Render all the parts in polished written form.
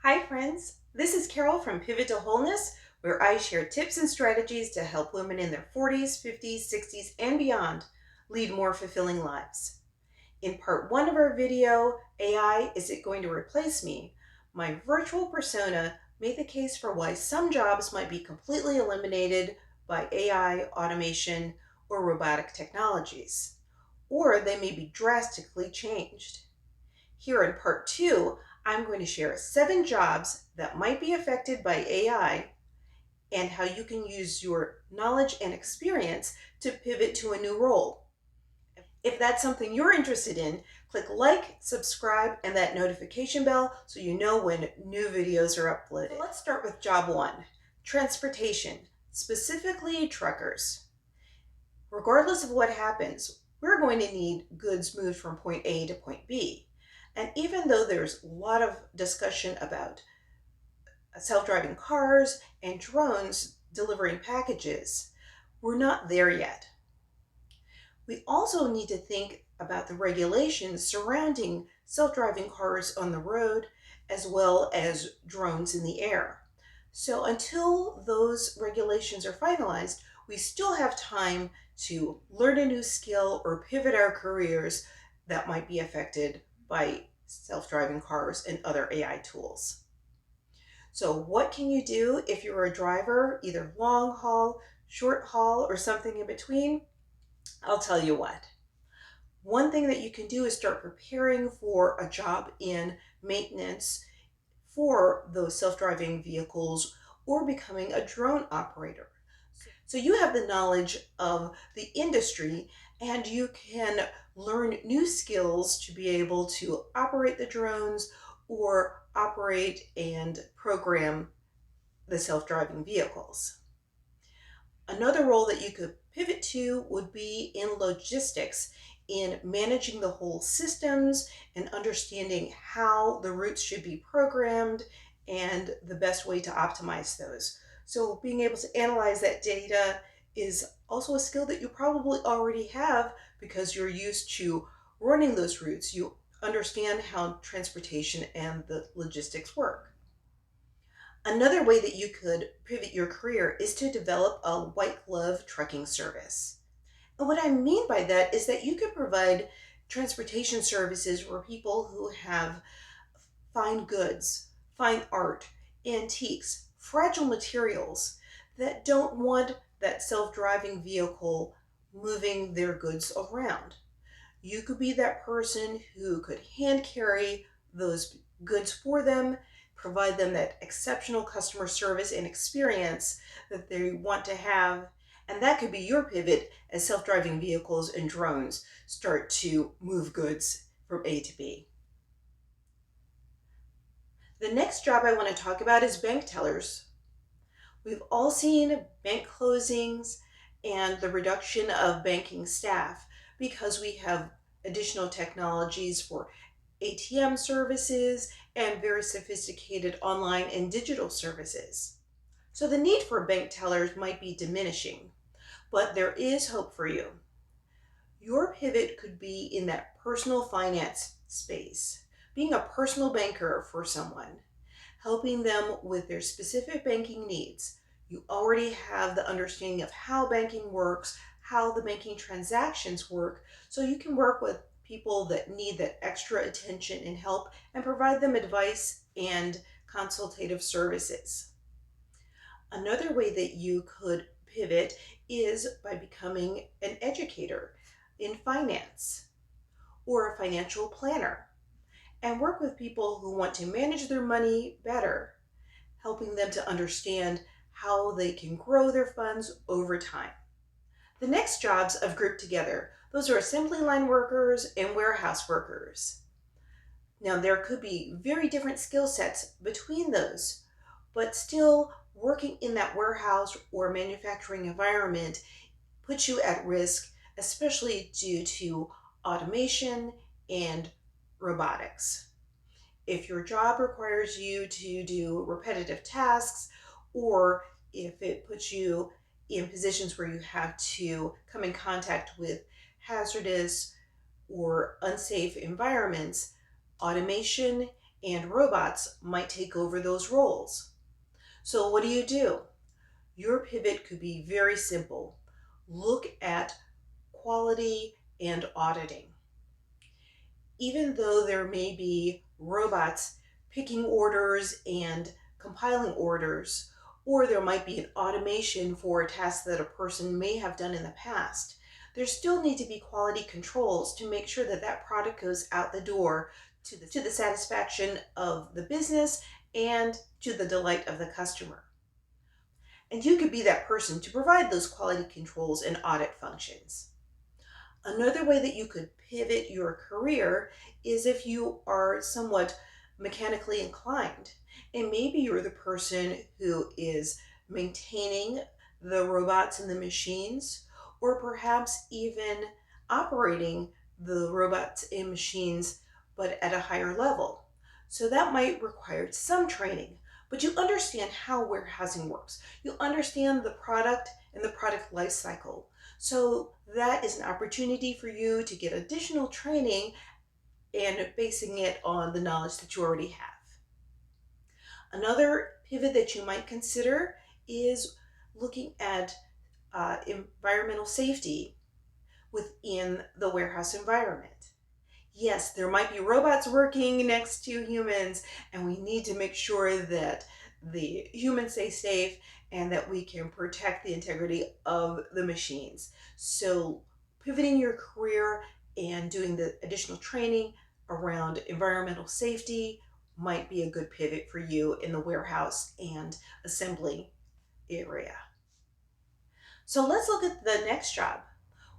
Hi friends, this is Carol from Pivot to Wholeness, where I share tips and strategies to help women in their 40s, 50s, 60s, and beyond lead more fulfilling lives. In part one of our video, AI, Is It Going to Replace Me?, my virtual persona made the case for why some jobs might be completely eliminated by AI, automation, or robotic technologies, or they may be drastically changed. Here in part two, I'm going to share 7 jobs that might be affected by AI and how you can use your knowledge and experience to pivot to a new role. If that's something you're interested in, click like, subscribe, and that notification bell so you know when new videos are uploaded. So let's start with job 1, transportation, specifically truckers. Regardless of what happens, we're going to need goods moved from point A to point B. And even though there's a lot of discussion about self-driving cars and drones delivering packages, we're not there yet. We also need to think about the regulations surrounding self-driving cars on the road as well as drones in the air. So until those regulations are finalized, we still have time to learn a new skill or pivot our careers that might be affected by self-driving cars and other AI tools. So what can you do if you're a driver, either long haul, short haul, or something in between? I'll tell you what. One thing that you can do is start preparing for a job in maintenance for those self-driving vehicles or becoming a drone operator. So you have the knowledge of the industry and you can learn new skills to be able to operate the drones or operate and program the self-driving vehicles. Another role that you could pivot to would be in logistics, in managing the whole systems and understanding how the routes should be programmed and the best way to optimize those. So being able to analyze that data is also a skill that you probably already have because you're used to running those routes. You understand how transportation and the logistics work. Another way that you could pivot your career is to develop a white glove trucking service. And what I mean by that is that you could provide transportation services for people who have fine goods, fine art, antiques, fragile materials that don't want that self-driving vehicle moving their goods around. You could be that person who could hand carry those goods for them, provide them that exceptional customer service and experience that they want to have. And that could be your pivot as self-driving vehicles and drones start to move goods from A to B. The next job I want to talk about is bank tellers. We've all seen bank closings and the reduction of banking staff because we have additional technologies for ATM services and very sophisticated online and digital services. So the need for bank tellers might be diminishing, but there is hope for you. Your pivot could be in that personal finance space, being a personal banker for someone, helping them with their specific banking needs. You already have the understanding of how banking works, how the banking transactions work, so you can work with people that need that extra attention and help and provide them advice and consultative services. Another way that you could pivot is by becoming an educator in finance or a financial planner and work with people who want to manage their money better, helping them to understand how they can grow their funds over time. The next jobs I've grouped together, those are assembly line workers and warehouse workers. Now there could be very different skill sets between those, but still working in that warehouse or manufacturing environment puts you at risk, especially due to automation and robotics. If your job requires you to do repetitive tasks, or if it puts you in positions where you have to come in contact with hazardous or unsafe environments, automation and robots might take over those roles. So what do? Your pivot could be very simple. Look at quality and auditing. Even though there may be robots picking orders and compiling orders, or there might be an automation for a task that a person may have done in the past, there still need to be quality controls to make sure that that product goes out the door to the satisfaction of the business and to the delight of the customer. And you could be that person to provide those quality controls and audit functions. Another way that you could pivot your career is if you are somewhat mechanically inclined. And maybe you're the person who is maintaining the robots and the machines, or perhaps even operating the robots and machines, but at a higher level. So that might require some training, but you understand how warehousing works. You understand the product and the product life cycle. So that is an opportunity for you to get additional training and basing it on the knowledge that you already have. Another pivot that you might consider is looking at environmental safety within the warehouse environment. Yes, there might be robots working next to humans, and we need to make sure that the humans stay safe and that we can protect the integrity of the machines. So, pivoting your career and doing the additional training around environmental safety might be a good pivot for you in the warehouse and assembly area. So, let's look at the next job.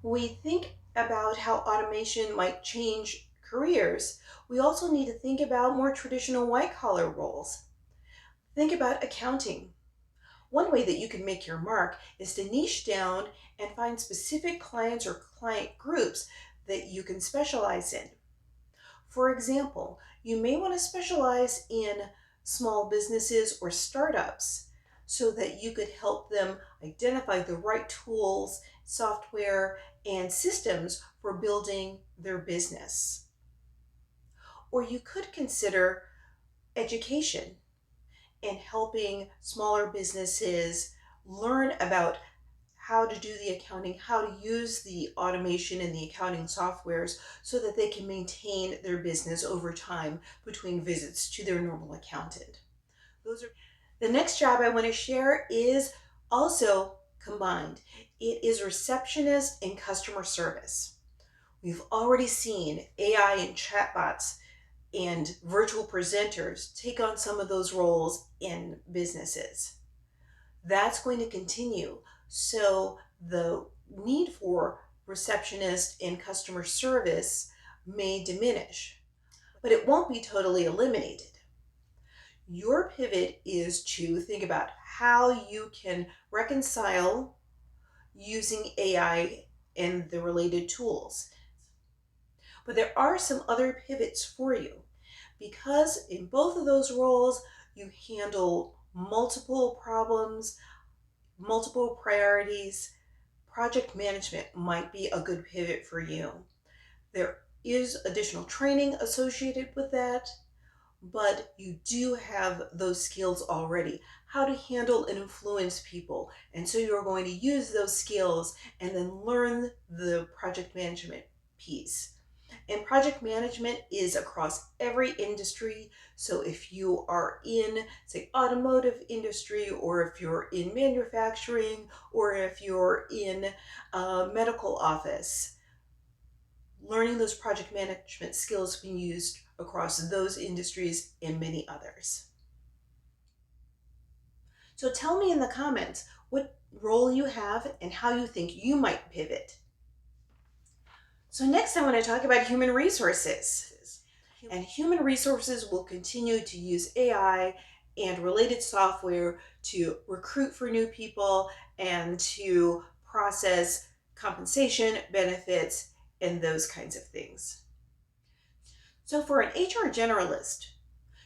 When we think about how automation might change careers, we also need to think about more traditional white collar roles. Think about accounting. One way that you can make your mark is to niche down and find specific clients or client groups that you can specialize in. For example, you may want to specialize in small businesses or startups so that you could help them identify the right tools, software, and systems for building their business. Or you could consider education and helping smaller businesses learn about how to do the accounting, how to use the automation and the accounting softwares so that they can maintain their business over time between visits to their normal accountant. Those are the next job I want to share is also combined. It is receptionist and customer service. We've already seen AI and chatbots and virtual presenters take on some of those roles in businesses. That's going to continue. So the need for receptionist and customer service may diminish, but it won't be totally eliminated. Your pivot is to think about how you can reconcile using AI and the related tools. But there are some other pivots for you because in both of those roles, you handle multiple problems, multiple priorities. Project management might be a good pivot for you. There is additional training associated with that, but you do have those skills already. How to handle and influence people. And so you're going to use those skills and then learn the project management piece. And project management is across every industry. So if you are in, say, automotive industry, or if you're in manufacturing, or if you're in a medical office, learning those project management skills can be used across those industries and many others. So tell me in the comments what role you have and how you think you might pivot. So next I want to talk about human resources. And human resources will continue to use AI and related software to recruit for new people and to process compensation, benefits, and those kinds of things. So for an HR generalist,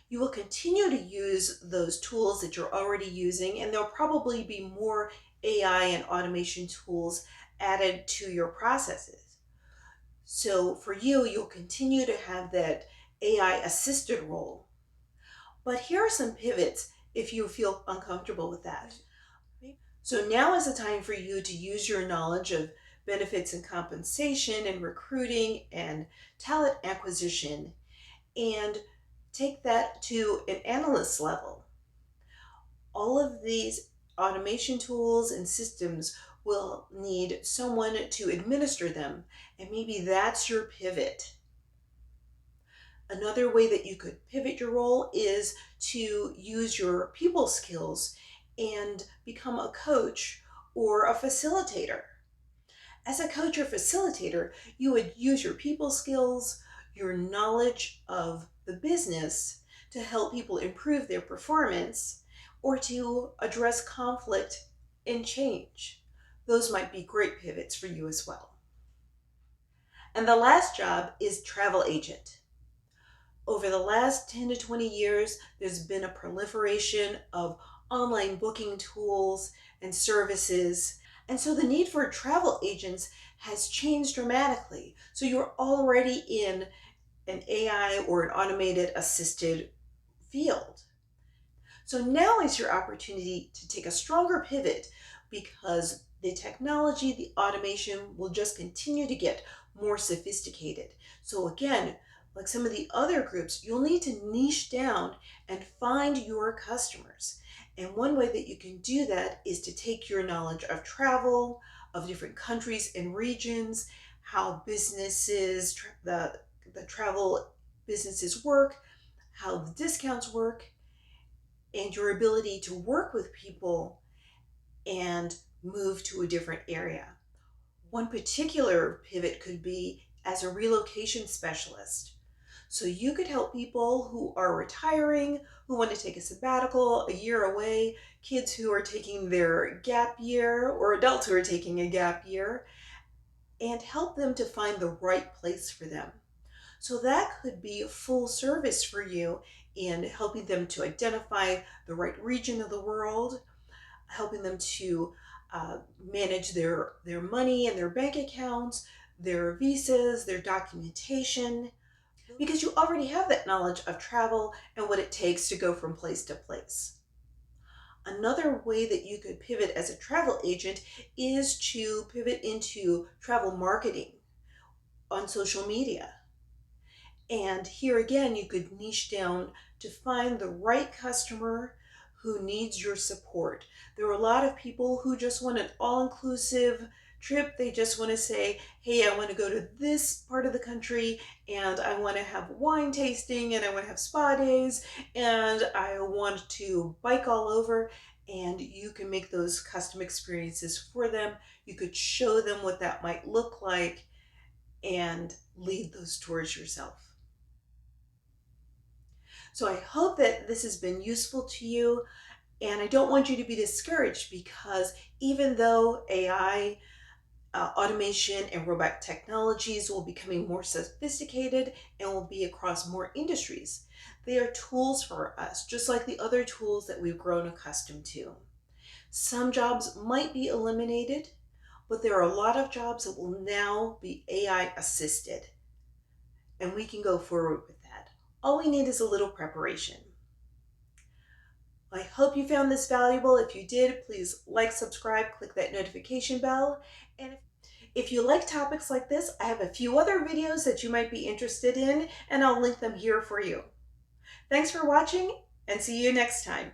you will continue to use those tools that you're already using, and there'll probably be more AI and automation tools added to your processes. So for you, you'll continue to have that AI assisted role. But here are some pivots if you feel uncomfortable with that. So now is the time for you to use your knowledge of benefits and compensation and recruiting and talent acquisition and take that to an analyst level. All of these automation tools and systems will need someone to administer them, and maybe that's your pivot. Another way that you could pivot your role is to use your people skills and become a coach or a facilitator. As a coach or facilitator, you would use your people skills, your knowledge of the business to help people improve their performance or to address conflict and change. Those might be great pivots for you as well. And the last job is travel agent. Over the last 10 to 20 years, there's been a proliferation of online booking tools and services. And so the need for travel agents has changed dramatically. So you're already in an AI or an automated assisted field. So now is your opportunity to take a stronger pivot because the technology, the automation will just continue to get more sophisticated. So again, like some of the other groups, you'll need to niche down and find your customers. And one way that you can do that is to take your knowledge of travel, of different countries and regions, how businesses, the travel businesses work, how the discounts work, and your ability to work with people and move to a different area. One particular pivot could be as a relocation specialist. So you could help people who are retiring, who want to take a sabbatical, a year away, kids who are taking their gap year, or adults who are taking a gap year, and help them to find the right place for them. So that could be a full service for you in helping them to identify the right region of the world, helping them to manage their money and their bank accounts, their visas, their documentation, because you already have that knowledge of travel and what it takes to go from place to place. Another way that you could pivot as a travel agent is to pivot into travel marketing on social media. And here again, you could niche down to find the right customer who needs your support. There are a lot of people who just want an all-inclusive trip. They just want to say, hey, I want to go to this part of the country and I want to have wine tasting and I want to have spa days and I want to bike all over. And you can make those custom experiences for them. You could show them what that might look like and lead those tours yourself. So I hope that this has been useful to you, and I don't want you to be discouraged because even though AI, automation, and robotic technologies will be becoming more sophisticated and will be across more industries, they are tools for us, just like the other tools that we've grown accustomed to. Some jobs might be eliminated, but there are a lot of jobs that will now be AI assisted, and we can go forward with that. All we need is a little preparation. I hope you found this valuable. If you did, please like, subscribe, click that notification bell. And if you like topics like this, I have a few other videos that you might be interested in, and I'll link them here for you. Thanks for watching, and see you next time.